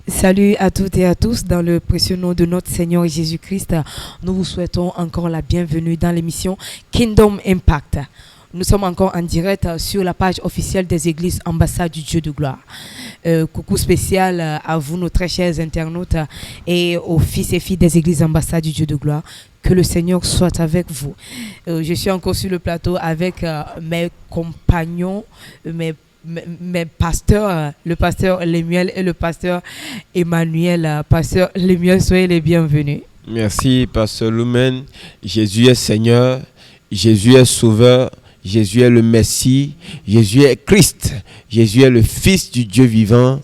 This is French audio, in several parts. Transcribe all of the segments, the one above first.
Salut à toutes et à tous dans le précieux nom de notre Seigneur Jésus-Christ. Nous vous souhaitons encore la bienvenue dans l'émission Kingdom Impact. Nous sommes encore en direct sur la page officielle des églises Ambassade du Dieu de gloire. Coucou spécial à vous, nos très chers internautes, et aux fils et filles des églises Ambassade du Dieu de gloire. Que le Seigneur soit avec vous. Je suis encore sur le plateau avec mes compagnons, mes pasteurs, le pasteur Lemuel et le pasteur Emmanuel. Pasteur Lemuel, soyez les bienvenus. Merci, pasteur Lumen. Jésus est Seigneur, Jésus est Sauveur, Jésus est le Messie, Jésus est Christ, Jésus est le Fils du Dieu vivant.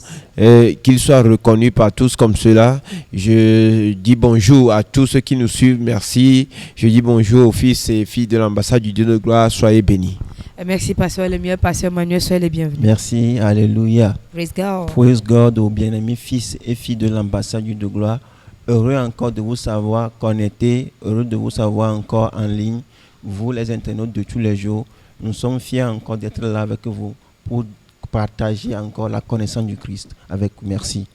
Qu'il soit reconnu par tous comme cela. Je dis bonjour à tous ceux qui nous suivent, merci. Je dis bonjour aux fils et filles de l'ambassade du Dieu de gloire, soyez bénis. Merci, pasteur Lemuel, pasteur Emmanuel, soyez les bienvenus. Merci, alléluia. Praise God. Praise God aux bien-aimés fils et filles de l'ambassade du Dieu de gloire. Heureux encore de vous savoir connectés, heureux de vous savoir encore en ligne. Vous, les internautes de tous les jours, nous sommes fiers encore d'être là avec vous pour partager encore la connaissance du Christ avec vous. Merci.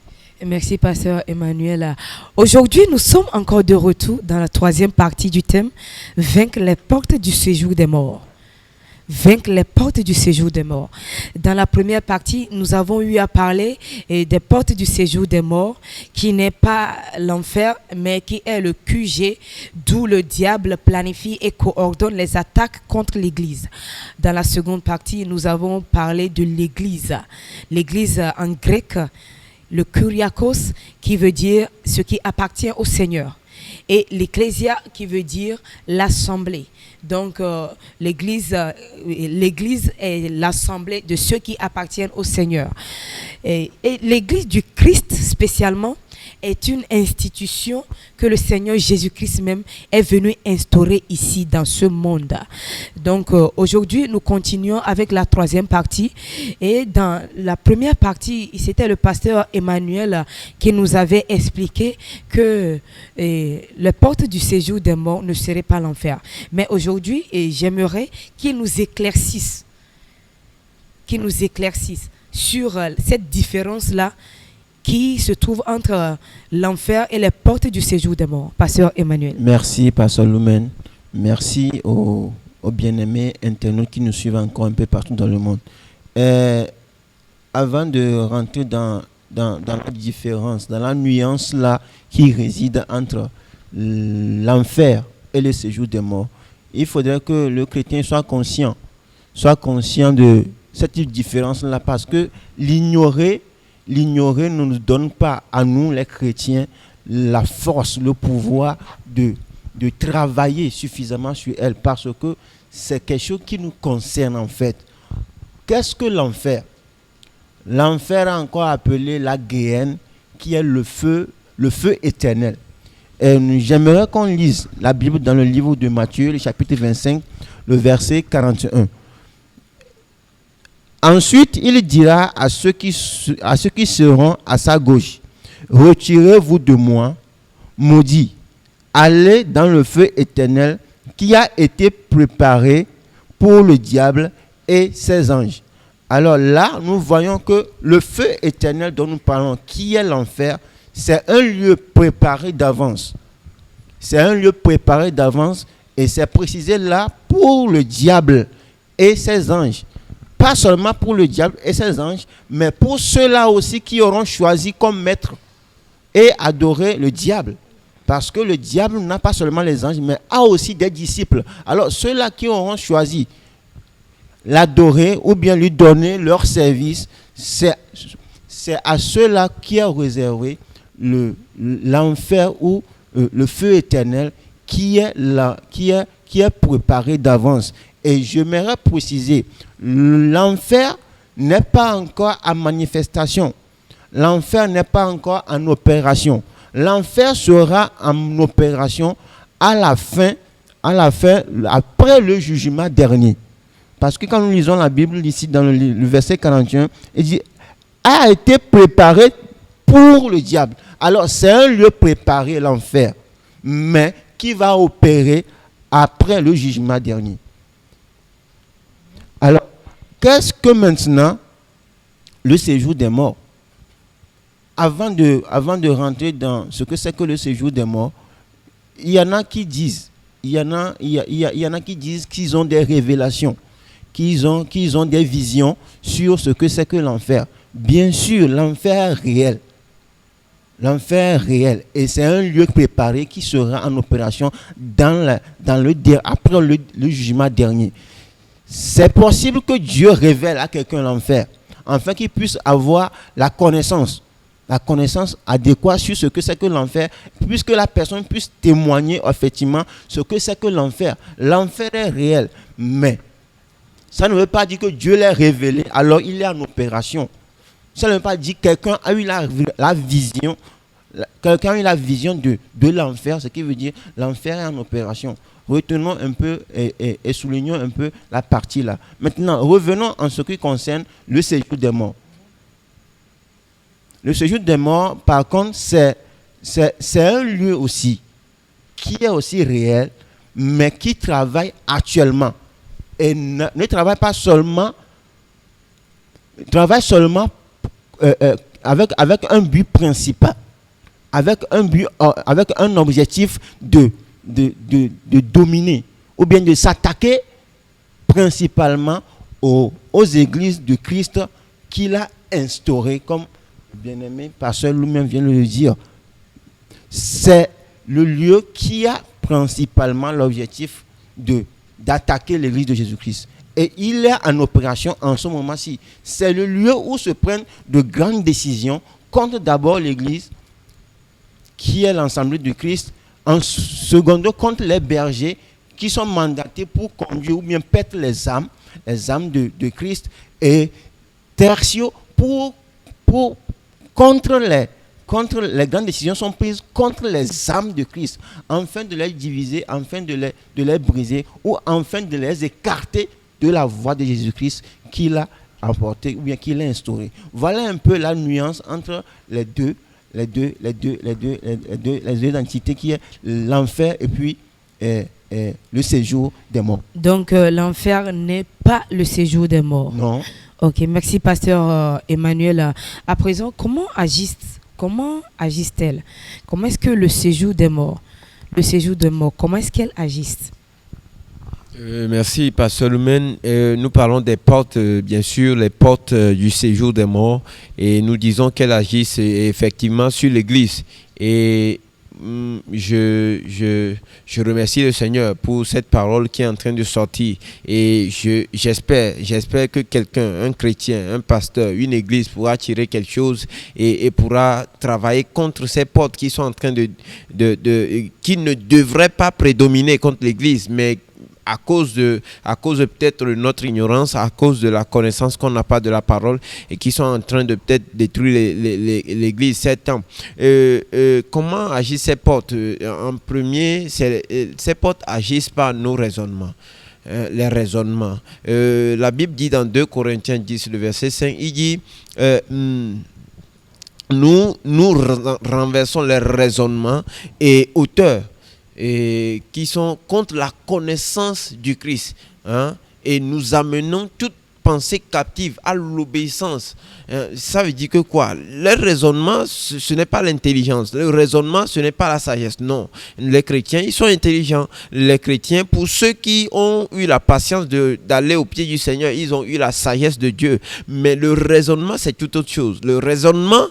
Merci, pasteur Emmanuel. Aujourd'hui, nous sommes encore de retour dans la troisième partie du thème « Vaincre les portes du séjour des morts ». Vaincre les portes du séjour des morts. Dans la première partie, nous avons eu à parler des portes du séjour des morts, qui n'est pas l'enfer, mais qui est le QG, d'où le diable planifie et coordonne les attaques contre l'Église. Dans la seconde partie, nous avons parlé de l'Église. L'Église en grec, le Kyriakos, qui veut dire ce qui appartient au Seigneur. Et l'ecclésia qui veut dire l'assemblée. Donc l'église est l'assemblée de ceux qui appartiennent au Seigneur. Et l'église du Christ spécialement est une institution que le Seigneur Jésus-Christ même est venu instaurer ici dans ce monde. Donc aujourd'hui, nous continuons avec la troisième partie. Et dans la première partie, c'était le pasteur Emmanuel qui nous avait expliqué que les portes du séjour des morts ne seraient pas l'enfer. Mais aujourd'hui, j'aimerais qu'il nous éclaircisse sur cette différence-là qui se trouve entre l'enfer et les portes du séjour des morts. Pasteur Emmanuel. Merci, pasteur Lumen. Merci aux bien-aimés internautes qui nous suivent encore un peu partout dans le monde. Avant de rentrer dans la différence, dans la nuance là qui réside entre l'enfer et le séjour des morts, il faudrait que le chrétien soit conscient de cette différence-là, parce que l'ignorer ne nous donne pas, à nous les chrétiens, la force, le pouvoir de travailler suffisamment sur elle, parce que c'est quelque chose qui nous concerne en fait. Qu'est-ce que l'enfer? L'enfer, encore appelé la Géhenne, qui est le feu éternel. Et j'aimerais qu'on lise la Bible dans le livre de Matthieu, le chapitre 25, le verset 41. Ensuite, il dira à ceux qui seront à sa gauche: retirez-vous de moi, maudits, allez dans le feu éternel qui a été préparé pour le diable et ses anges. Alors là, nous voyons que le feu éternel dont nous parlons, qui est l'enfer, c'est un lieu préparé d'avance. C'est un lieu préparé d'avance, et c'est précisé là pour le diable et ses anges. Pas seulement pour le diable et ses anges, mais pour ceux-là aussi qui auront choisi comme maître et adoré le diable. Parce que le diable n'a pas seulement les anges, mais a aussi des disciples. Alors ceux-là qui auront choisi l'adorer ou bien lui donner leur service, c'est à ceux-là qui est réservé l'enfer ou le feu éternel qui est préparé d'avance. Et j'aimerais préciser, l'enfer n'est pas encore en manifestation. L'enfer n'est pas encore en opération. L'enfer sera en opération à la fin, après le jugement dernier. Parce que quand nous lisons la Bible ici dans le verset 41, il dit « a été préparé pour le diable ». Alors c'est un lieu préparé, l'enfer, mais qui va opérer après le jugement dernier. Alors, qu'est-ce que maintenant le séjour des morts? avant de rentrer dans ce que c'est que le séjour des morts, il y en a qui disent, il y en a qui disent qu'ils ont des révélations, qu'ils ont des visions sur ce que c'est que l'enfer. Bien sûr, l'enfer est réel. L'enfer est réel. Et c'est un lieu préparé qui sera en opération après le jugement dernier. C'est possible que Dieu révèle à quelqu'un l'enfer, afin qu'il puisse avoir la connaissance adéquate sur ce que c'est que l'enfer, puisque la personne puisse témoigner effectivement ce que c'est que l'enfer. L'enfer est réel, mais ça ne veut pas dire que Dieu l'a révélé, alors il est en opération. Ça ne veut pas dire que quelqu'un a eu la vision, de l'enfer, ce qui veut dire l'enfer est en opération. Retenons un peu et soulignons un peu la partie là. Maintenant, revenons en ce qui concerne le séjour des morts. Le séjour des morts, par contre, c'est un lieu aussi qui est aussi réel, mais qui travaille actuellement. Et ne travaille pas seulement, travaille seulement avec un but principal, avec un objectif de dominer, ou bien de s'attaquer principalement aux églises de Christ qu'il a instaurées, comme bien-aimé pasteur lui-même vient de le dire. C'est le lieu qui a principalement l'objectif d'attaquer l'église de Jésus-Christ. Et il est en opération en ce moment-ci. C'est le lieu où se prennent de grandes décisions contre d'abord l'église, qui est l'Assemblée de Christ, en secondo contre les bergers qui sont mandatés pour conduire ou bien paître les âmes de Christ, et tertio contre les grandes décisions sont prises contre les âmes de Christ, afin de les diviser, afin de les briser, ou afin de les écarter de la voie de Jésus-Christ qu'il a apporté ou bien qu'il a instauré. Voilà un peu la nuance entre les deux entités, qui est l'enfer et puis le séjour des morts. Donc l'enfer n'est pas le séjour des morts. Non. Ok, merci pasteur Emmanuel. À présent, comment agissent-elles? Comment est-ce que le séjour des morts, comment est-ce qu'elles agissent? Merci, pasteur Lumen. Nous parlons des portes, bien sûr, les portes du séjour des morts, et nous disons qu'elles agissent effectivement sur l'Église. Et je remercie le Seigneur pour cette parole qui est en train de sortir. Et j'espère que quelqu'un, un chrétien, un pasteur, une église pourra tirer quelque chose et pourra travailler contre ces portes qui sont en train qui ne devraient pas prédominer contre l'église, mais à cause de peut-être notre ignorance, à cause de la connaissance qu'on n'a pas de la parole, et qui sont en train de peut-être détruire l'église ces temps. Comment agissent ces portes? En premier, ces portes agissent par nos raisonnements. Les raisonnements. La Bible dit dans 2 Corinthiens 10, le verset 5, il dit nous renversons les raisonnements et hauteurs et qui sont contre la connaissance du Christ, hein, et nous amenons toute pensée captive à l'obéissance. Ça veut dire que quoi? Le raisonnement, ce n'est pas l'intelligence. Le raisonnement, ce n'est pas la sagesse. Non. Les chrétiens, ils sont intelligents. Les chrétiens, pour ceux qui ont eu la patience d'aller au pied du Seigneur, ils ont eu la sagesse de Dieu. Mais le raisonnement, c'est tout autre chose. Le raisonnement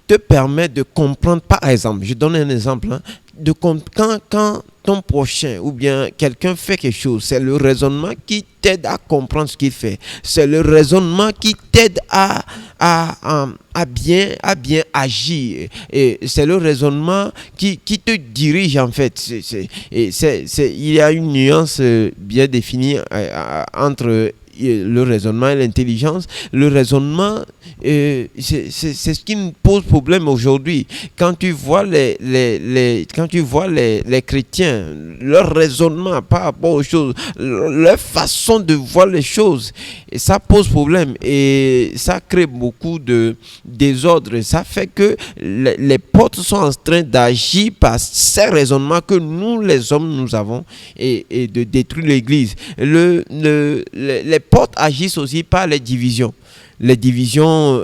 te permet de comprendre. Par exemple, je donne un exemple, hein, quand ton prochain ou bien quelqu'un fait quelque chose, c'est le raisonnement qui t'aide à comprendre ce qu'il fait. C'est le raisonnement qui t'aide à bien agir. Et c'est le raisonnement qui te dirige en fait. Il y a une nuance bien définie entre le raisonnement et l'intelligence. Le raisonnement, c'est ce qui nous pose problème aujourd'hui. Quand tu vois les chrétiens, leur raisonnement par rapport aux choses, leur façon de voir les choses, et ça pose problème et ça crée beaucoup de désordre. Ça fait que les portes sont en train d'agir par ces raisonnements que nous, les hommes, nous avons, et de détruire l'église. Les portes agissent aussi par les divisions. les divisions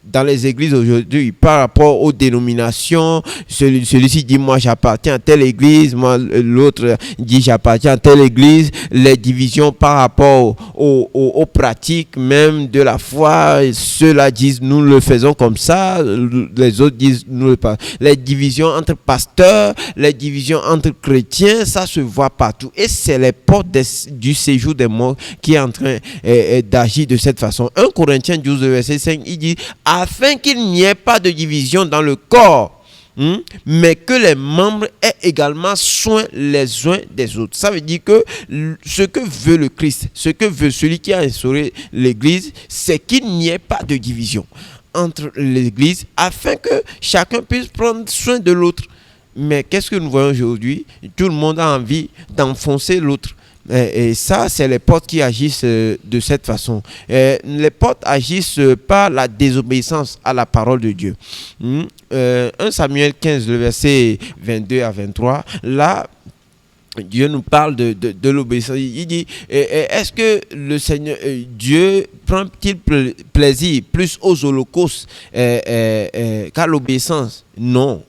dans les églises aujourd'hui par rapport aux dénominations. Celui-ci dit moi j'appartiens à telle église, moi l'autre dit j'appartiens à telle église. Les divisions par rapport aux pratiques même de la foi. Ceux-là disent nous le faisons comme ça, les autres disent nous le pas. Les divisions entre pasteurs, les divisions entre chrétiens, ça se voit partout. Et c'est les portes du séjour des morts qui est en train d'agir de cette façon. 1 Corinthiens 12, verset 5, il dit afin qu'il n'y ait pas de division dans le corps, mais que les membres aient également soin les uns des autres. Ça veut dire que ce que veut le Christ, ce que veut celui qui a instauré l'église, c'est qu'il n'y ait pas de division entre l'église afin que chacun puisse prendre soin de l'autre. Mais qu'est-ce que nous voyons aujourd'hui? Tout le monde a envie d'enfoncer l'autre. Et ça, c'est les portes qui agissent de cette façon. Les portes agissent par la désobéissance à la parole de Dieu. 1 Samuel 15, le verset 22 à 23, là, Dieu nous parle de l'obéissance. Il dit, est-ce que le Seigneur, Dieu prend-il plaisir plus aux holocaustes qu'à l'obéissance? Non.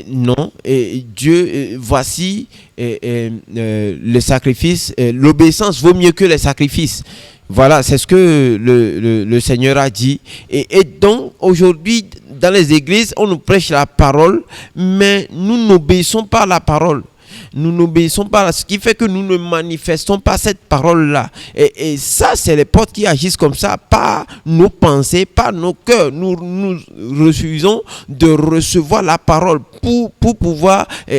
Non. Et Dieu, voici le sacrifice. L'obéissance vaut mieux que les sacrifices. Voilà, c'est ce que le Seigneur a dit. Et donc, aujourd'hui, dans les églises, on nous prêche la parole, mais nous n'obéissons pas à la parole. Nous n'obéissons pas à ce qui fait que nous ne manifestons pas cette parole-là. Et ça, c'est les portes qui agissent comme ça, pas nos pensées, pas nos cœurs. Nous refusons de recevoir la parole pour pouvoir... nous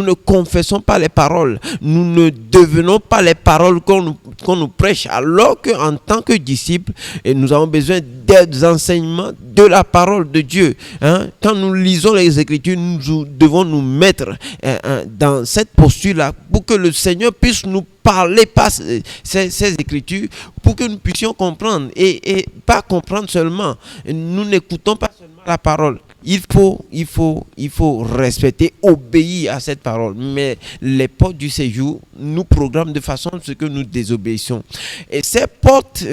ne confessons pas les paroles. Nous ne devenons pas les paroles qu'on nous prêche. Alors qu'en tant que disciples, nous avons besoin des enseignements de la parole de Dieu. Quand nous lisons les Écritures, nous devons nous mettre dans cette posture-là pour que le Seigneur puisse nous parler par ces Écritures, pour que nous puissions comprendre et pas comprendre seulement. Nous n'écoutons pas seulement la parole. Il faut respecter, obéir à cette parole. Mais les portes du séjour nous programment de façon à ce que nous désobéissons. Et ces portes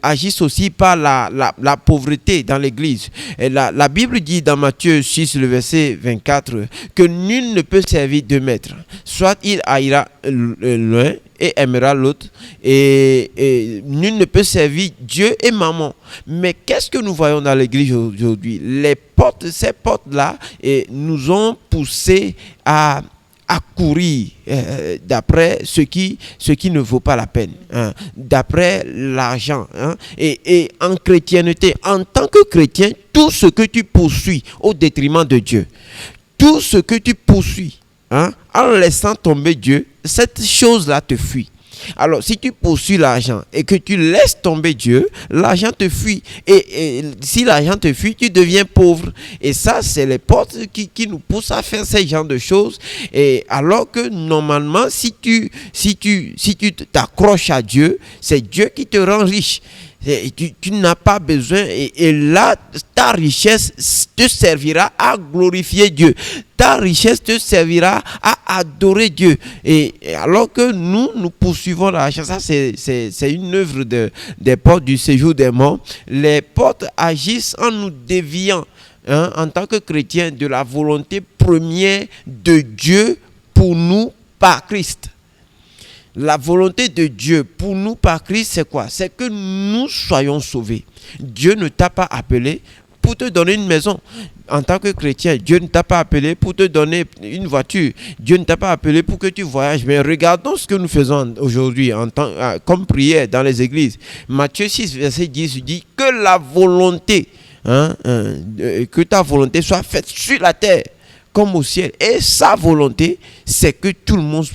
agissent aussi par la pauvreté dans l'église. Et la Bible dit dans Matthieu 6, le verset 24, que nul ne peut servir deux maîtres. Soit il haïra l'un et aimera l'autre, et nul ne peut servir Dieu et maman. Mais qu'est-ce que nous voyons dans l'église aujourd'hui? Ces portes-là nous ont poussés à courir d'après ce qui ne vaut pas la peine, d'après l'argent. Et en chrétienté, en tant que chrétien, tout ce que tu poursuis au détriment de Dieu, tout ce que tu poursuis, en laissant tomber Dieu, cette chose-là te fuit. Alors, si tu poursuis l'argent et que tu laisses tomber Dieu, l'argent te fuit. Et si l'argent te fuit, tu deviens pauvre. Et ça, c'est les portes qui nous poussent à faire ce genre de choses. Et alors que normalement, si tu t'accroches à Dieu, c'est Dieu qui te rend riche. Tu n'as pas besoin, et là, ta richesse te servira à glorifier Dieu. Ta richesse te servira à adorer Dieu. Et alors que nous poursuivons la richesse, ça c'est une œuvre des portes du séjour des morts. Les portes agissent en nous déviant, en tant que chrétiens, de la volonté première de Dieu pour nous par Christ. La volonté de Dieu pour nous par Christ, c'est quoi? C'est que nous soyons sauvés. Dieu ne t'a pas appelé pour te donner une maison. En tant que chrétien, Dieu ne t'a pas appelé pour te donner une voiture. Dieu ne t'a pas appelé pour que tu voyages. Mais regardons ce que nous faisons aujourd'hui comme prière dans les églises. Matthieu 6, verset 10 dit que la volonté, que ta volonté soit faite sur la terre comme au ciel. Et sa volonté, c'est que tout le monde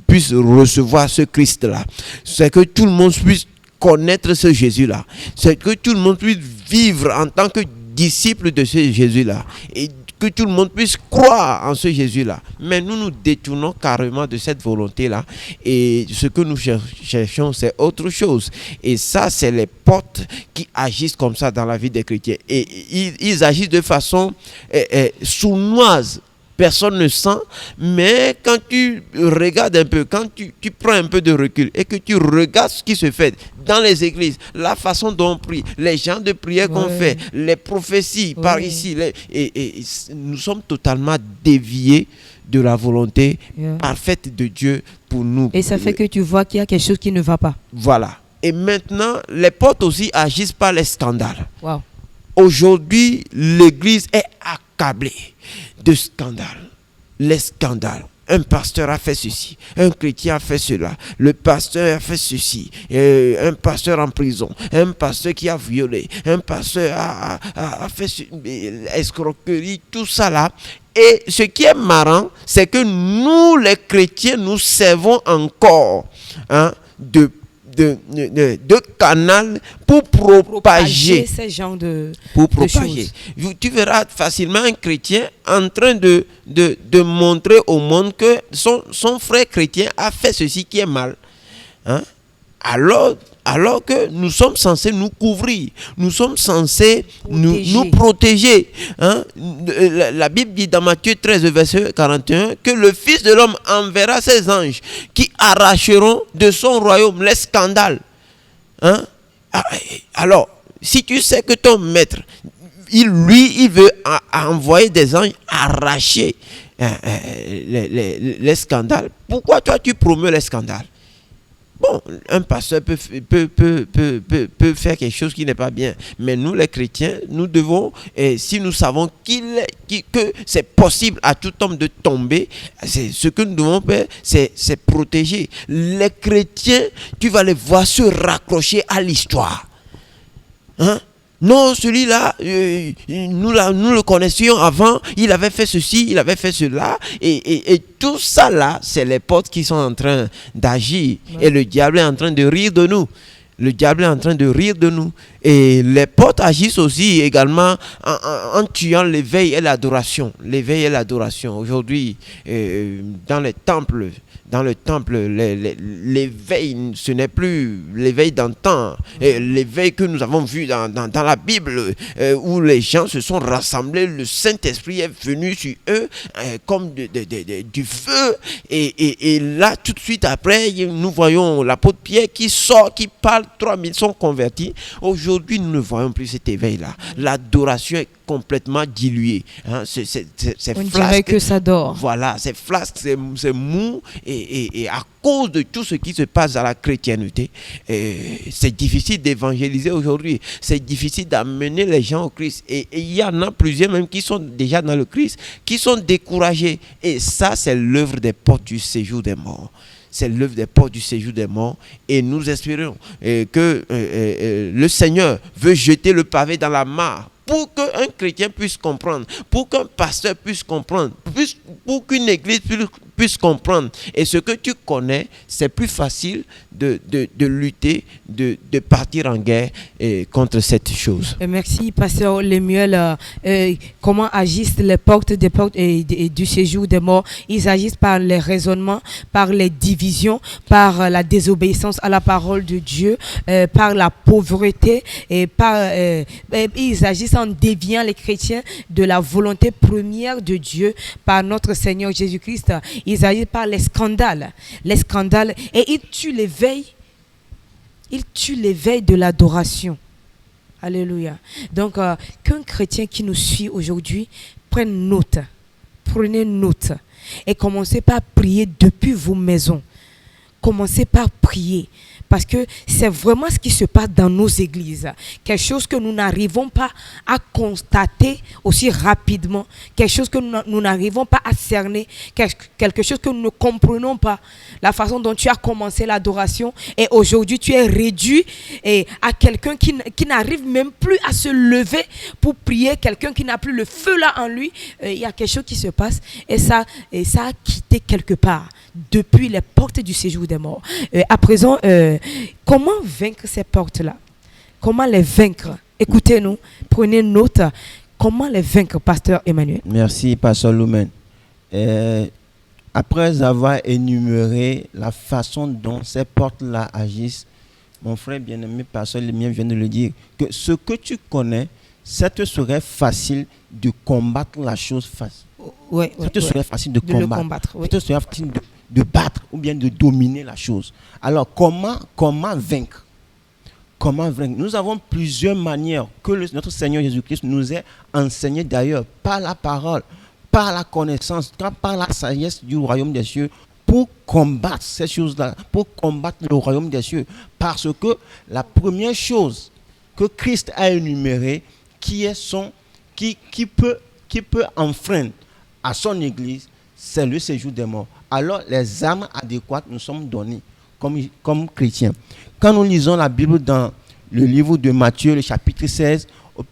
puisse recevoir ce Christ-là. C'est que tout le monde puisse connaître ce Jésus-là. C'est que tout le monde puisse vivre en tant que disciple de ce Jésus-là. Et que tout le monde puisse croire en ce Jésus-là. Mais nous détournons carrément de cette volonté-là. Et ce que nous cherchons, c'est autre chose. Et ça, c'est les portes qui agissent comme ça dans la vie des chrétiens. Et ils agissent de façon sournoise. personne ne sent, mais quand tu regardes un peu, quand tu prends un peu de recul et que tu regardes ce qui se fait dans les églises, la façon dont on prie, les gens de prière qu'on fait, les prophéties par ici, et nous sommes totalement déviés de la volonté parfaite de Dieu pour nous. Et ça fait que tu vois qu'il y a quelque chose qui ne va pas. Voilà. Et maintenant, les portes aussi agissent par les scandales. Wow. Aujourd'hui, l'église est accablée de scandales. Les scandales. Un pasteur a fait ceci, un chrétien a fait cela, le pasteur a fait ceci, un pasteur en prison, un pasteur qui a violé, un pasteur a fait escroquerie, tout ça là. Et ce qui est marrant, c'est que nous, les chrétiens, nous servons encore de canal pour propager ces genres de propager. Tu verras facilement un chrétien en train de montrer au monde que son frère chrétien a fait ceci qui est mal. Alors que nous sommes censés nous couvrir, nous sommes censés nous protéger. La Bible dit dans Matthieu 13, verset 41, que le Fils de l'homme enverra ses anges qui arracheront de son royaume les scandales. Alors, si tu sais que ton maître, il veut envoyer des anges arracher les scandales, pourquoi toi tu promeus les scandales? Bon, un pasteur peut faire quelque chose qui n'est pas bien. Mais nous, les chrétiens, nous devons, si nous savons que c'est possible à tout homme de tomber, ce que nous devons faire, c'est protéger. Les chrétiens, tu vas les voir se raccrocher à l'histoire. Non, celui-là, nous le connaissions avant, il avait fait ceci, il avait fait cela, et tout ça là, c'est les portes qui sont en train d'agir, et le diable est en train de rire de nous. Le diable est en train de rire de nous. Et les portes agissent aussi également en tuant l'éveil et l'adoration. L'éveil et l'adoration. Aujourd'hui, dans le temple, l'éveil, ce n'est plus l'éveil d'antan. L'éveil que nous avons vu dans la Bible, où les gens se sont rassemblés, le Saint-Esprit est venu sur eux comme du feu. Et là, tout de suite après, nous voyons l'apôtre Pierre qui sort, qui parle, 3000 sont convertis. Aujourd'hui, nous ne voyons plus cet éveil-là. L'adoration est complètement diluée. On dirait que ça dort. Voilà, c'est flasque, c'est mou. Et à cause de tout ce qui se passe dans la chrétienté, c'est difficile d'évangéliser aujourd'hui. C'est difficile d'amener les gens au Christ. Et il y en a plusieurs même qui sont déjà dans le Christ, qui sont découragés. Et ça, c'est l'œuvre des portes du séjour des morts. C'est l'œuvre des portes du séjour des morts. Et nous espérons que le Seigneur veut jeter le pavé dans la mare pour qu'un chrétien puisse comprendre, pour qu'un pasteur puisse comprendre, pour qu'une église puisse comprendre. Et ce que tu connais, c'est plus facile de lutter, de partir en guerre contre cette chose. Merci, pasteur Lemuel. Comment agissent les portes des portes et du séjour des morts? Ils agissent par les raisonnements, par les divisions, par la désobéissance à la parole de Dieu, par la pauvreté, et ils agissent en déviant les chrétiens de la volonté première de Dieu par notre Seigneur Jésus-Christ. Ils agissent par les scandales, et ils tuent l'éveil de l'adoration. Alléluia. Donc, qu'un chrétien qui nous suit aujourd'hui prenne note, prenez note et commencez par prier depuis vos maisons. Commencez par prier. Parce que c'est vraiment ce qui se passe dans nos églises. Quelque chose que nous n'arrivons pas à constater aussi rapidement. Quelque chose que nous n'arrivons pas à cerner. Quelque chose que nous ne comprenons pas. La façon dont tu as commencé l'adoration. Et aujourd'hui, tu es réduit à quelqu'un qui n'arrive même plus à se lever pour prier. Quelqu'un qui n'a plus le feu là en lui. Il y a quelque chose qui se passe. Et ça a quitté quelque part. Depuis les portes du séjour des morts. À présent, comment vaincre ces portes-là? Comment les vaincre? Écoutez-nous, prenez note. Comment les vaincre, pasteur Emmanuel? Merci, pasteur Lumen. Après avoir énuméré la façon dont ces portes-là agissent, mon frère bien-aimé, pasteur Lemien vient de le dire, que ce que tu connais, ça te serait facile de combattre la chose Ouais, ça te serait facile de le combattre. combattre. Oui. Ça te serait facile de battre ou bien de dominer la chose. Alors, comment vaincre? Comment vaincre? Nous avons plusieurs manières que notre Seigneur Jésus-Christ nous a enseigné d'ailleurs par la parole, par la connaissance, par la sagesse du royaume des cieux, pour combattre ces choses-là, pour combattre le royaume des cieux. Parce que la première chose que Christ a énumérée, qui peut enfreindre à son Église, c'est le séjour des morts. Alors les armes adéquates nous sont données comme chrétiens. Quand nous lisons la Bible dans le livre de Matthieu, le chapitre 16,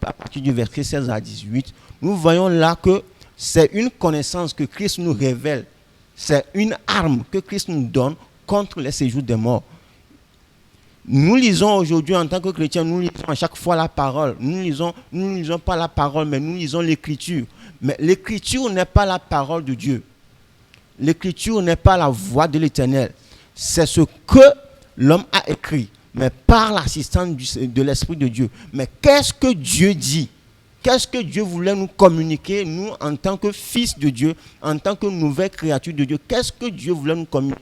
à partir du verset 16 à 18, nous voyons là que c'est une connaissance que Christ nous révèle. C'est une arme que Christ nous donne contre les séjours des morts. Nous lisons aujourd'hui en tant que chrétiens, nous lisons à chaque fois la parole. Nous ne lisons pas la parole, mais nous lisons l'écriture. Mais l'écriture n'est pas la parole de Dieu. L'écriture n'est pas la voix de l'Éternel. C'est ce que l'homme a écrit, mais par l'assistance de l'Esprit de Dieu. Mais qu'est-ce que Dieu dit? Qu'est-ce que Dieu voulait nous communiquer, nous, en tant que fils de Dieu, en tant que nouvelle créature de Dieu? Qu'est-ce que Dieu voulait nous communiquer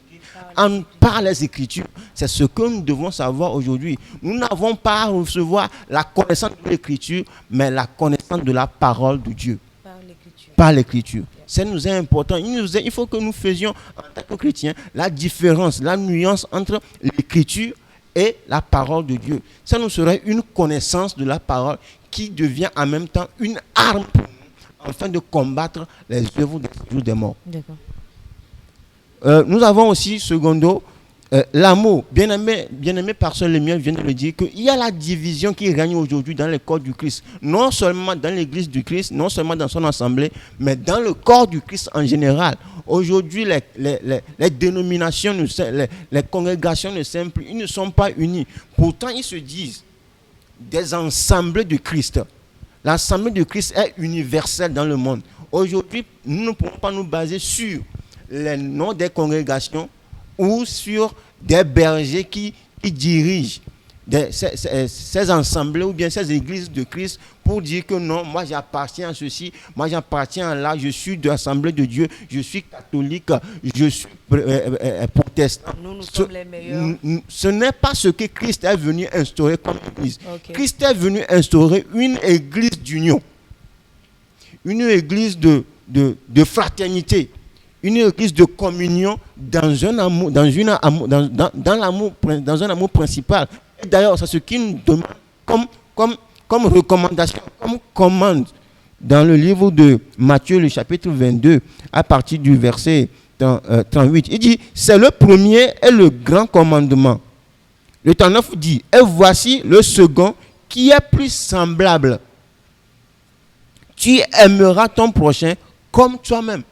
par les Écritures? C'est ce que nous devons savoir aujourd'hui. Nous n'avons pas à recevoir la connaissance de l'Écriture, mais la connaissance de la parole de Dieu. Par l'Écriture. Ça nous est important. Il faut que nous faisions, en tant que chrétiens, la différence, la nuance entre l'Écriture et la parole de Dieu. Ça nous serait une connaissance de la parole qui devient en même temps une arme pour nous, afin de combattre les œuvres des jours des morts. D'accord. Nous avons aussi, secondo, l'amour. Bien-aimé personne le mien vient de le dire, qu'il y a la division qui règne aujourd'hui dans le corps du Christ. Non seulement dans l'église du Christ, non seulement dans son assemblée, mais dans le corps du Christ en général. Aujourd'hui, les dénominations, les congrégations ne sont plus, ils ne sont pas unis. Pourtant, ils se disent des assemblées de Christ. L'assemblée de Christ est universelle dans le monde. Aujourd'hui, nous ne pouvons pas nous baser sur les noms des congrégations ou sur des bergers qui dirigent ces assemblées ou bien ces églises de Christ pour dire que non, moi j'appartiens à ceci, moi j'appartiens à là, je suis de l'assemblée de Dieu, je suis catholique, je suis protestant. Nous sommes les meilleurs. Ce n'est pas ce que Christ est venu instaurer comme église. Okay. Christ est venu instaurer une église d'union, une église de fraternité, une église de communion dans un amour, dans un amour principal. Et d'ailleurs, c'est ce qu'il nous demande comme recommandation, comme commande dans le livre de Matthieu, le chapitre 22, à partir du verset 38. Il dit, c'est le premier et le grand commandement. Le 39 dit, et voici le second qui est plus semblable. Tu aimeras ton prochain comme toi-même.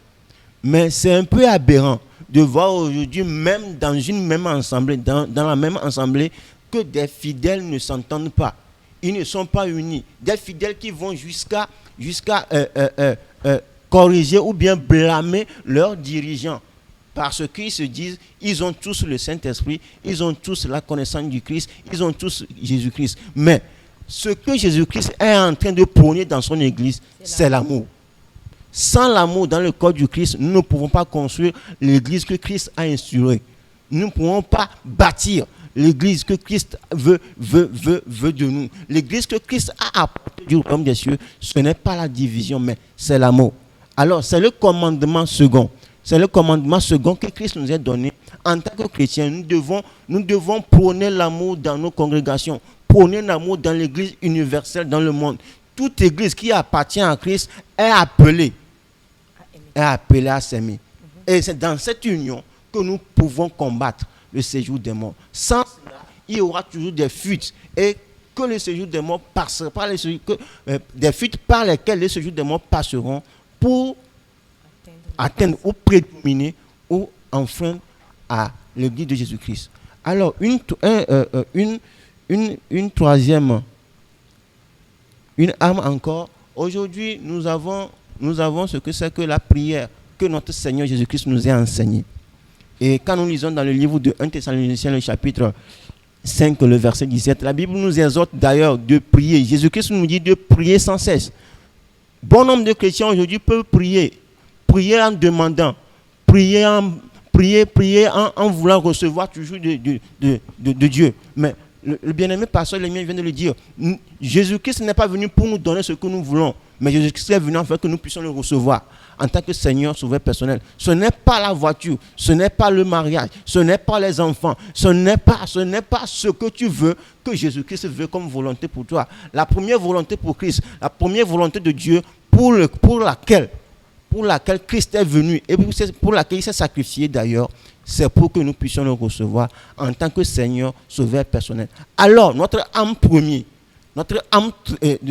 Mais c'est un peu aberrant de voir aujourd'hui, même dans une même assemblée, dans la même assemblée, que des fidèles ne s'entendent pas. Ils ne sont pas unis. Des fidèles qui vont jusqu'à corriger ou bien blâmer leurs dirigeants. Parce qu'ils se disent, ils ont tous le Saint-Esprit, ils ont tous la connaissance du Christ, ils ont tous Jésus-Christ. Mais ce que Jésus-Christ est en train de prôner dans son Église, c'est l'amour. Sans l'amour dans le corps du Christ, nous ne pouvons pas construire l'église que Christ a instaurée. Nous ne pouvons pas bâtir l'église que Christ veut de nous. L'église que Christ a apportée du royaume des cieux, ce n'est pas la division, mais c'est l'amour. Alors, c'est le commandement second. C'est le commandement second que Christ nous a donné. En tant que chrétiens, nous devons prôner l'amour dans nos congrégations, prôner l'amour dans l'église universelle dans le monde. Toute église qui appartient à Christ est appelée à s'aimer. Et c'est dans cette union que nous pouvons combattre le séjour des morts. Sans cela, il y aura toujours des fuites. Et que le séjour des morts passera par des fuites par lesquelles les séjours des morts passeront pour atteindre ou prédominer ou enfreindre à l'église de Jésus-Christ. Alors, une troisième, une arme encore. Aujourd'hui, nous avons ce que c'est que la prière que notre Seigneur Jésus-Christ nous a enseigné. Et quand nous lisons dans le livre de 1 Thessaloniciens, le chapitre 5, le verset 17, la Bible nous exhorte d'ailleurs de prier. Jésus-Christ nous dit de prier sans cesse. Bon nombre de chrétiens aujourd'hui peuvent prier, priez en demandant, priez en voulant recevoir toujours de Dieu. Mais le bien-aimé pasteur Lémien vient de le dire, Jésus-Christ n'est pas venu pour nous donner ce que nous voulons, mais Jésus-Christ est venu afin que nous puissions le recevoir en tant que Seigneur Sauveur personnel. Ce n'est pas la voiture, ce n'est pas le mariage, ce n'est pas les enfants, ce n'est pas ce que tu veux que Jésus-Christ veut comme volonté pour toi. La première volonté pour Christ, la première volonté de Dieu pour laquelle Christ est venu et pour laquelle il s'est sacrifié d'ailleurs, c'est pour que nous puissions le recevoir en tant que Seigneur Sauveur personnel. Alors, notre âme premier, notre âme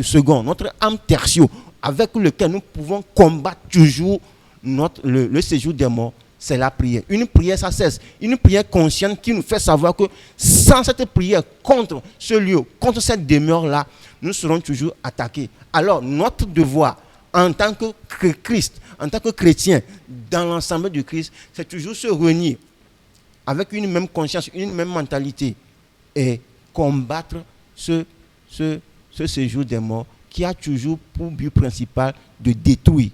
second, notre âme tertio, avec lequel nous pouvons combattre toujours le séjour des morts, c'est la prière. Une prière sans cesse, une prière consciente qui nous fait savoir que sans cette prière contre ce lieu, contre cette demeure-là, nous serons toujours attaqués. Alors, notre devoir en tant que Christ, en tant que chrétien, dans l'ensemble du Christ, c'est toujours se réunir avec une même conscience, une même mentalité et combattre ce séjour des morts qui a toujours pour but principal de détruire,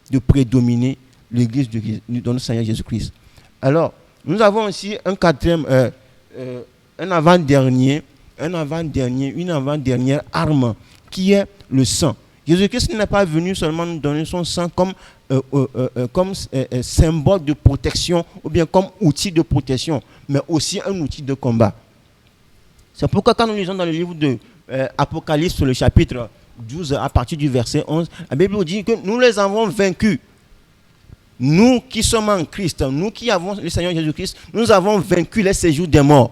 de prédominer l'Église de notre Seigneur Jésus-Christ. Alors, nous avons aussi un quatrième, une avant-dernière arme qui est le sang. Jésus-Christ n'est pas venu seulement nous donner son sang comme symbole de protection ou bien comme outil de protection, mais aussi un outil de combat. C'est pourquoi quand nous lisons dans le livre de Apocalypse, le chapitre 12, à partir du verset 11, la Bible nous dit que nous les avons vaincus. Nous qui sommes en Christ, nous qui avons le Seigneur Jésus-Christ, nous avons vaincu les séjours des morts.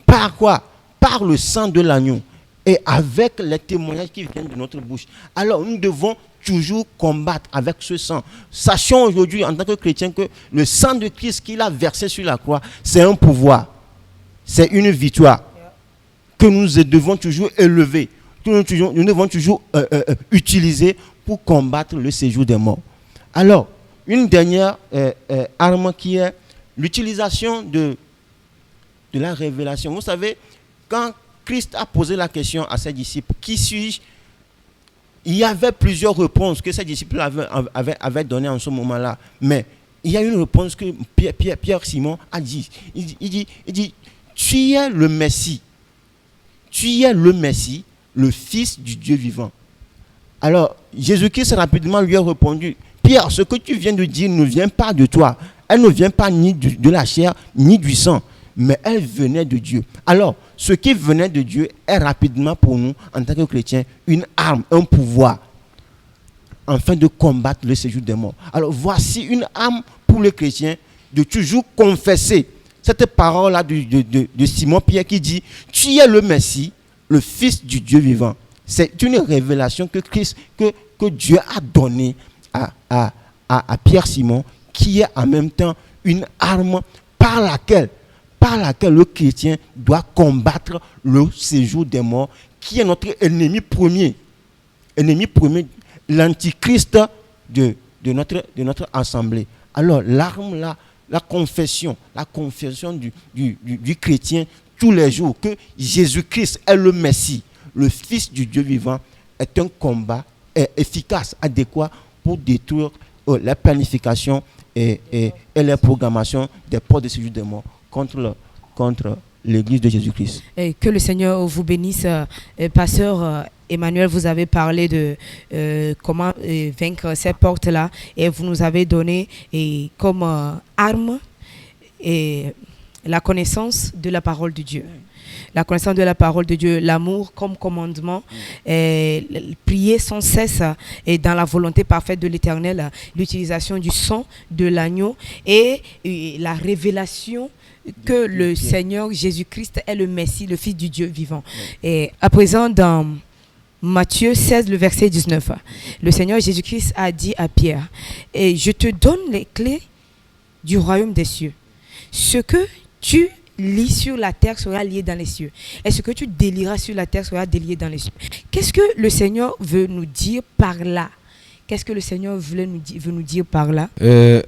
Par quoi? Par le sang de l'agneau et avec les témoignages qui viennent de notre bouche. Alors nous devons toujours combattre avec ce sang. Sachons aujourd'hui en tant que chrétiens que le sang de Christ qu'il a versé sur la croix, c'est un pouvoir, c'est une victoire que nous devons toujours élever, que nous devons toujours utiliser pour combattre le séjour des morts. Alors, une dernière arme qui est l'utilisation de la révélation. Vous savez, quand Christ a posé la question à ses disciples, qui suis-je? Il y avait plusieurs réponses que ses disciples avaient données en ce moment-là. Mais il y a une réponse que Pierre Simon a dit. Il dit, tu es le Messie. Tu es le Messie, le Fils du Dieu vivant. Alors, Jésus-Christ rapidement lui a répondu, Pierre, ce que tu viens de dire ne vient pas de toi. Elle ne vient pas ni de la chair, ni du sang, mais elle venait de Dieu. Alors, ce qui venait de Dieu est rapidement pour nous, en tant que chrétiens, une arme, un pouvoir, afin de combattre le séjour des morts. Alors, voici une arme pour les chrétiens de toujours confesser cette parole-là de Simon-Pierre qui dit « Tu es le Messie, le Fils du Dieu vivant ». C'est une révélation que Dieu a donnée à Pierre Simon, qui est en même temps une arme par laquelle le chrétien doit combattre le séjour des morts, qui est notre ennemi premier, l'antichrist de notre assemblée. Alors l'arme là, la confession du chrétien tous les jours que Jésus-Christ est le Messie, le Fils du Dieu vivant, est un combat efficace, adéquat pour détruire la planification et la programmation des portes de séjour des morts contre l'Église de Jésus-Christ. Et que le Seigneur vous bénisse. Pasteur Emmanuel, vous avez parlé de comment vaincre ces portes-là et vous nous avez donné comme arme la connaissance de la parole de Dieu. La connaissance de la parole de Dieu, l'amour comme commandement, prier sans cesse et dans la volonté parfaite de l'Éternel, l'utilisation du sang de l'agneau et la révélation que le Seigneur Jésus-Christ est le Messie, le Fils du Dieu vivant. Et à présent, dans Matthieu 16, le verset 19, le Seigneur Jésus-Christ a dit à Pierre, « Et je te donne les clés du royaume des cieux. Ce que tu lis sur la terre sera lié dans les cieux. Et ce que tu délieras sur la terre sera délié dans les cieux. » Qu'est-ce que le Seigneur veut nous dire par là? Qu'est-ce que le Seigneur veut nous dire par là?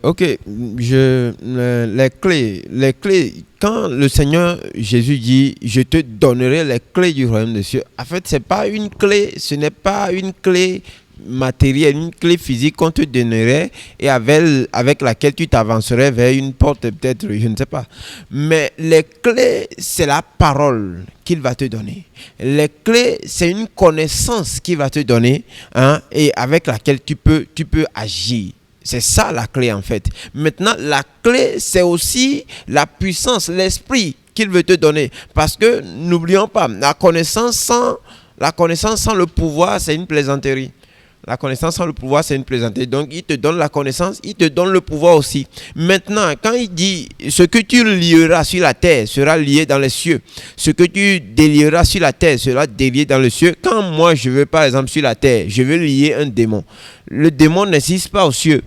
Ok, les clés, quand le Seigneur Jésus dit « Je te donnerai les clés du royaume des cieux », en fait, ce n'est pas une clé matérielle, une clé physique qu'on te donnerait et avec laquelle tu t'avancerais vers une porte, peut-être, je ne sais pas. Mais les clés, c'est la parole qu'il va te donner. Les clés, c'est une connaissance qu'il va te donner, hein, et avec laquelle tu peux agir. C'est ça la clé en fait. Maintenant, la clé, c'est aussi la puissance, l'esprit qu'il veut te donner. Parce que, n'oublions pas, la connaissance sans le pouvoir, c'est une plaisanterie. La connaissance sans le pouvoir, c'est une plaisanterie. Donc, il te donne la connaissance, il te donne le pouvoir aussi. Maintenant, quand il dit « ce que tu lieras sur la terre sera lié dans les cieux. Ce que tu délieras sur la terre sera délié dans les cieux. » Quand moi, je veux, par exemple, sur la terre, je veux lier un démon. Le démon n'existe pas aux cieux.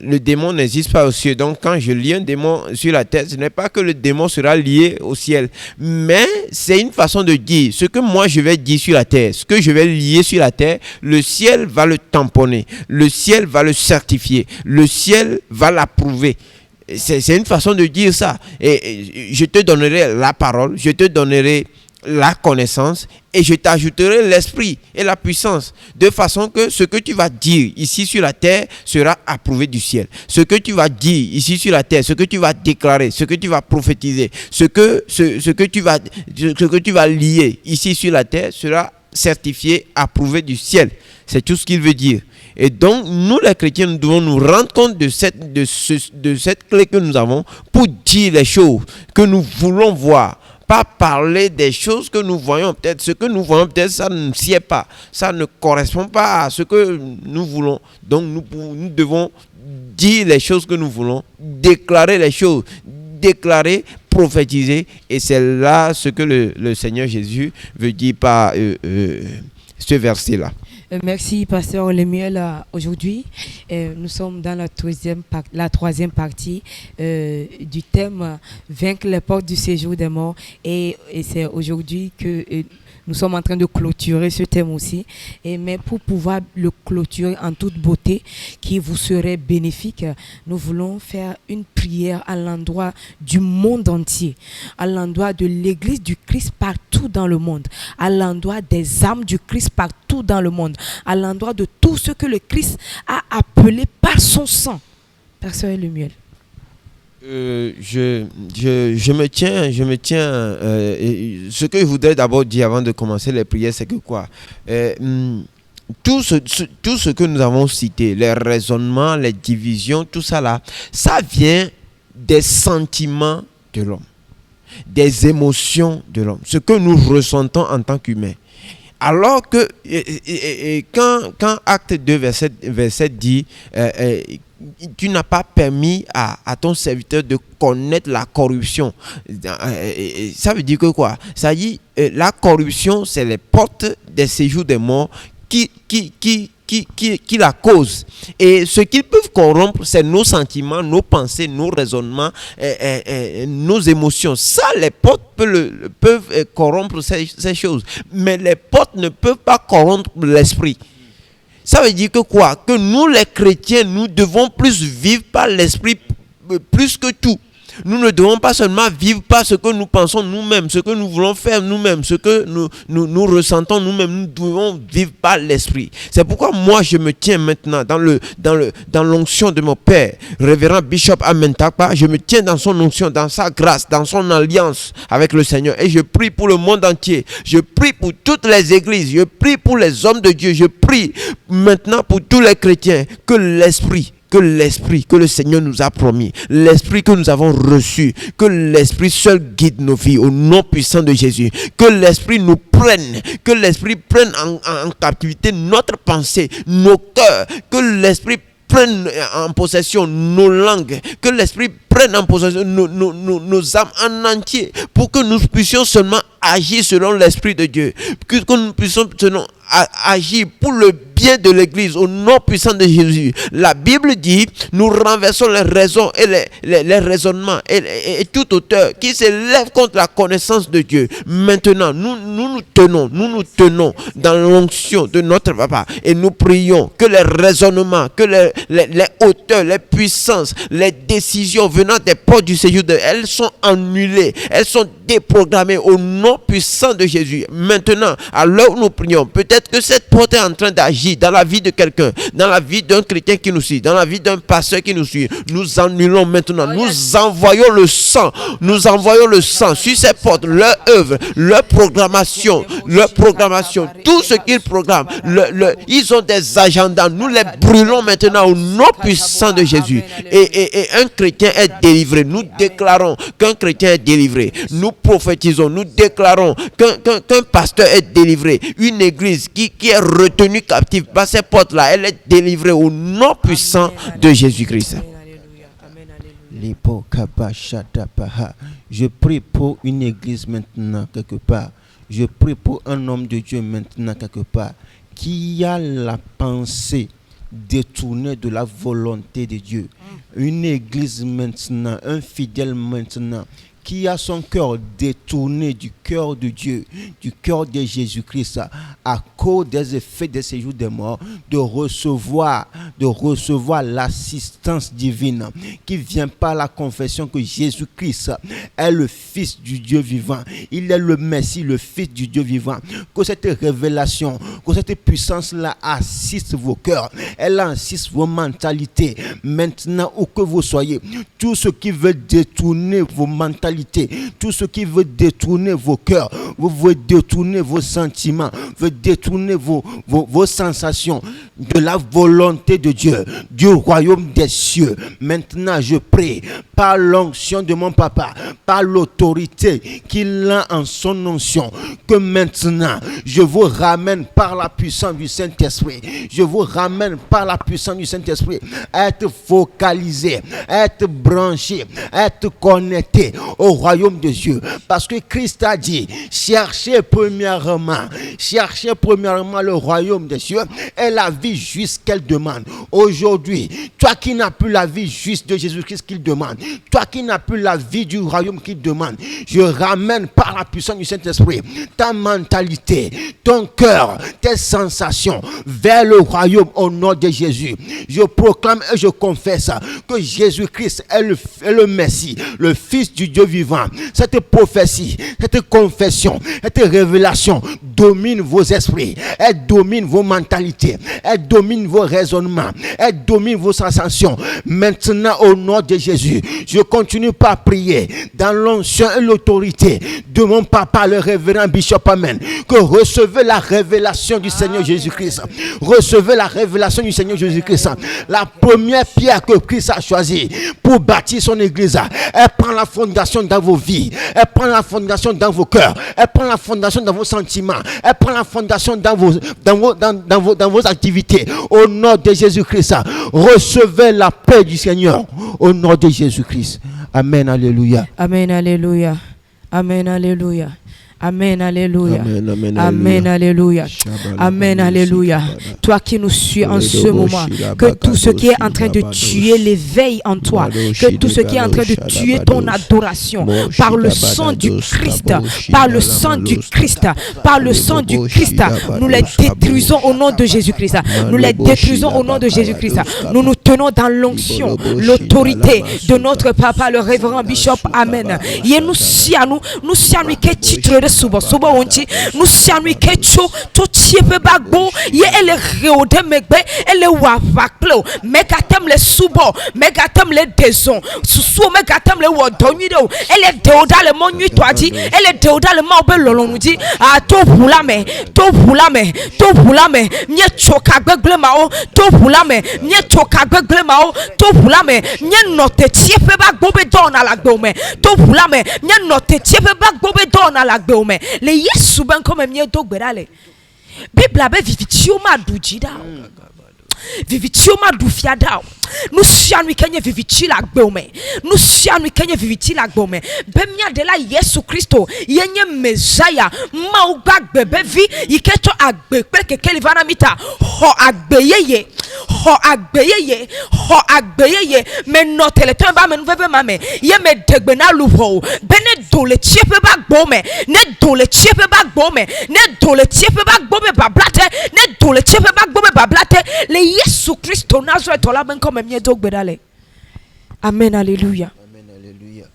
Le démon n'existe pas aux cieux. Donc, quand je lie un démon sur la terre, ce n'est pas que le démon sera lié au ciel. Mais c'est une façon de dire. Ce que moi, je vais dire sur la terre, ce que je vais lier sur la terre, le ciel va le tamponner. Le ciel va le certifier. Le ciel va l'approuver. C'est une façon de dire ça. Et je te donnerai la parole, je te donnerai la connaissance et je t'ajouterai l'esprit et la puissance, de façon que ce que tu vas dire ici sur la terre sera approuvé du ciel. Ce que tu vas dire ici sur la terre, ce que tu vas déclarer, ce que tu vas prophétiser, ce que tu vas lier ici sur la terre sera certifié, approuvé du ciel. C'est tout ce qu'il veut dire. Et donc, nous les chrétiens, nous devons nous rendre compte de cette clé que nous avons pour dire les choses que nous voulons voir. Pas parler des choses que nous voyons. Peut-être ce que nous voyons, peut-être ça ne sied pas. Ça ne correspond pas à ce que nous voulons. Donc nous devons dire les choses que nous voulons, déclarer les choses, déclarer, prophétiser. Et c'est là ce que le Seigneur Jésus veut dire par ce verset-là. Merci, Pasteur Lemuel. Aujourd'hui, nous sommes dans la troisième partie du thème « Vaincre les portes du séjour des morts ». Et c'est aujourd'hui que nous sommes en train de clôturer ce thème aussi. Mais pour pouvoir le clôturer en toute beauté, qui vous serait bénéfique, nous voulons faire une prière à l'endroit du monde entier, à l'endroit de l'Église du Christ partout dans le monde, à l'endroit des âmes du Christ partout dans le monde, à l'endroit de tout ce que le Christ a appelé par son sang. Pasteur Lemuel. Je me tiens. Ce que je voudrais d'abord dire avant de commencer les prières, c'est que quoi, tout ce que nous avons cité, les raisonnements, les divisions, tout ça là, ça vient des sentiments de l'homme, des émotions de l'homme, ce que nous ressentons en tant qu'humains. Alors que quand Acte 2, verset dit tu n'as pas permis à ton serviteur de connaître la corruption. Ça veut dire que quoi? Ça dit la corruption, c'est les portes des séjours des morts qui la causent. Et ce qu'ils peuvent corrompre, c'est nos sentiments, nos pensées, nos raisonnements, nos émotions. Ça, les portes peuvent corrompre ces choses. Mais les portes ne peuvent pas corrompre l'esprit. Ça veut dire que quoi? Que nous, les chrétiens, nous devons plus vivre par l'esprit, plus que tout. Nous ne devons pas seulement vivre par ce que nous pensons nous-mêmes, ce que nous voulons faire nous-mêmes, ce que nous ressentons nous-mêmes. Nous devons vivre par l'esprit. C'est pourquoi moi, je me tiens maintenant dans l'onction de mon Père, révérend Bishop Amen Takpa. Je me tiens dans son onction, dans sa grâce, dans son alliance avec le Seigneur. Et je prie pour le monde entier. Je prie pour toutes les églises. Je prie pour les hommes de Dieu. Je prie maintenant pour tous les chrétiens que l'esprit que le Seigneur nous a promis, l'esprit que nous avons reçu, que l'esprit seul guide nos vies au nom puissant de Jésus, que l'esprit nous prenne, que l'esprit prenne en captivité notre pensée, nos cœurs, que l'esprit prenne en possession nos langues, que l'esprit prenne en possession nos âmes en entier, pour que nous puissions seulement agir selon l'esprit de Dieu, que nous puissions seulement agir pour le bien de l'Église au nom puissant de Jésus. La Bible dit, nous renversons les raisons et les raisonnements et tout auteur qui s'élève contre la connaissance de Dieu. Maintenant, nous nous tenons dans l'onction de notre Papa et nous prions que les raisonnements, que les hauteurs, les puissances, les décisions venant des portes du séjour, elles sont annulées, elles sont déprogrammées au nom puissant de Jésus. Maintenant, à l'heure où nous prions, peut-être que cette porte est en train d'agir agit dans la vie de quelqu'un, dans la vie d'un chrétien qui nous suit, dans la vie d'un pasteur qui nous suit, nous annulons maintenant, nous envoyons le sang sur ces portes, leur œuvre, leur programmation, tout ce qu'ils programment, ils ont des agendas, nous les brûlons maintenant au nom puissant de Jésus. Et un chrétien est délivré. Nous déclarons qu'un chrétien est délivré. Nous prophétisons, nous déclarons qu'un pasteur est délivré. Une église qui est retenue captive par ces portes-là, elle est délivrée au nom puissant de Jésus-Christ. Je prie pour une église maintenant quelque part. Je prie pour un homme de Dieu maintenant quelque part qui a la pensée détournée de la volonté de Dieu. Une église maintenant, un fidèle maintenant qui a son cœur détourné du cœur de Dieu, du cœur de Jésus-Christ, à cause des effets des séjours des morts, de recevoir l'assistance divine qui vient par la confession que Jésus-Christ est le Fils du Dieu vivant. Il est le Messie, le Fils du Dieu vivant. Que cette révélation, que cette puissance-là assiste vos cœurs, elle assiste vos mentalités. Maintenant, où que vous soyez, tout ce qui veut détourner vos mentalités, tout ce qui veut détourner vos cœurs, veut détourner vos sentiments, veut détourner vos sensations de la volonté de Dieu, du royaume des cieux. Maintenant, je prie par l'onction de mon papa, par l'autorité qu'il a en son onction, que maintenant, je vous ramène par la puissance du Saint-Esprit. Je vous ramène par la puissance du Saint-Esprit à être focalisé, à être branché, à être connecté au royaume de Dieu. Parce que Christ a dit, cherchez premièrement le royaume des cieux et la vie juste qu'elle demande. Aujourd'hui, toi qui n'as plus la vie juste de Jésus-Christ qu'il demande, toi qui n'as plus la vie du royaume qu'il demande, je ramène par la puissance du Saint-Esprit ta mentalité, ton cœur, tes sensations vers le royaume au nom de Jésus. Je proclame et je confesse que Jésus-Christ est le Messie, le Fils du Dieu vivant. Cette prophétie, cette confession, cette révélation domine vos esprits, elle domine vos mentalités, elle domine vos raisonnements, elle domine vos sensations. Maintenant, au nom de Jésus, je continue par prier dans l'onction et l'autorité de mon papa, le révérend Bishop Amen, que recevez la révélation du Seigneur Jésus-Christ. Recevez la révélation du Seigneur Jésus-Christ. La première pierre que Christ a choisie pour bâtir son église, elle prend la fondation dans vos vies, elle prend la fondation dans vos cœurs, elle prend la fondation dans vos sentiments, elle prend la fondation dans vos activités. Au nom de Jésus-Christ, recevez la paix du Seigneur. Au nom de Jésus-Christ. Amen, alléluia. Amen, alléluia. Amen, alléluia. Amen, alléluia. Amen, amen, Amen, alléluia. Amen, alléluia. Toi qui nous suis en ce moment, que tout ce qui est en train de tuer l'éveil en toi, que tout ce qui est en train de tuer ton adoration, par le sang du Christ, par le sang du Christ, par le sang du Christ, nous les détruisons au nom de Jésus-Christ. Nous les détruisons au nom de Jésus-Christ. Nous nous tenons dans l'onction, l'autorité de notre papa, le révérend Bishop Amen. Et nous sianu que titre de suba onti nous sianu que cho to chiepe bagbo ye ele reode megbe ele wa vaklo megatem le subo megatem le deson susu megatem le wodonyi de ele deoda le monyu toadi ele deoda le maube lolonudi a to bulame nye choka gbegle mao to bulame nye choka gbegle mao to bulame nye note chiepe bagbo be don ala gbome to bulame nye note chiepe bagbo be don ala gbome le yesu ben comme mie do gberale Bible be vivitio ma dujida vivitio ma dufiada nous sianu kenye viviti la gbome nous sianu kenye viviti la gbome bemia de la Yesu Kristo yenye Messiah ma ugba bebe vi iketo agbe pe kekeli vana mita ho agbeyeye me notele to ba me nveve mame ye me degbe na luho bene dole chiepe ba gbome ne dole chiepe ba gbome ne dole chiepe ba gbome bablate ne dole chiepe ba gbome bablate le Yesu Kristo Nazareth ola ben comme mie dog bedale. Amen, alléluia. Amen, alléluia.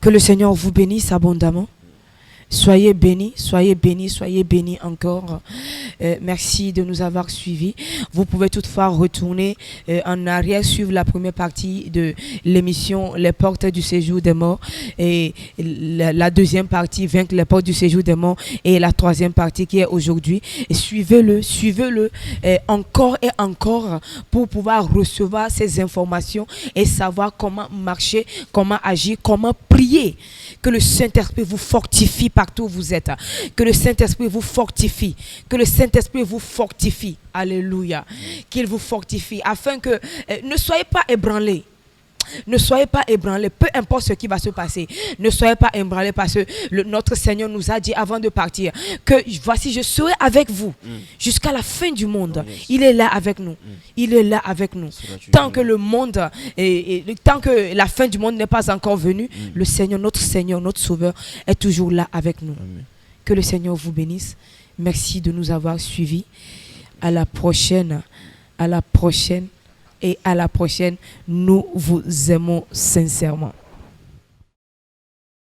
Que le Seigneur vous bénisse abondamment. Soyez bénis, soyez bénis, soyez bénis encore. Merci de nous avoir suivis. Vous pouvez toutefois retourner en arrière, suivre la première partie de l'émission Les portes du séjour des morts et la deuxième partie, Vaincre les portes du séjour des morts, et la troisième partie qui est aujourd'hui. Et suivez-le encore et encore pour pouvoir recevoir ces informations et savoir comment marcher, comment agir, comment prier. Que le Saint-Esprit vous fortifie partout où vous êtes. Que le Saint-Esprit vous fortifie. Que le Saint-Esprit vous fortifie. Alléluia. Qu'il vous fortifie afin que ne soyez pas ébranlés. Ne soyez pas ébranlés, peu importe ce qui va se passer. Ne soyez pas ébranlés parce que notre Seigneur nous a dit avant de partir que voici, je serai avec vous jusqu'à la fin du monde. Il est là avec nous. Il est là avec nous. Tant que le monde, tant que la fin du monde n'est pas encore venue, le Seigneur, notre Sauveur, est toujours là avec nous. Que le Seigneur vous bénisse. Merci de nous avoir suivis. À la prochaine. À la prochaine. Et à la prochaine, nous vous aimons sincèrement.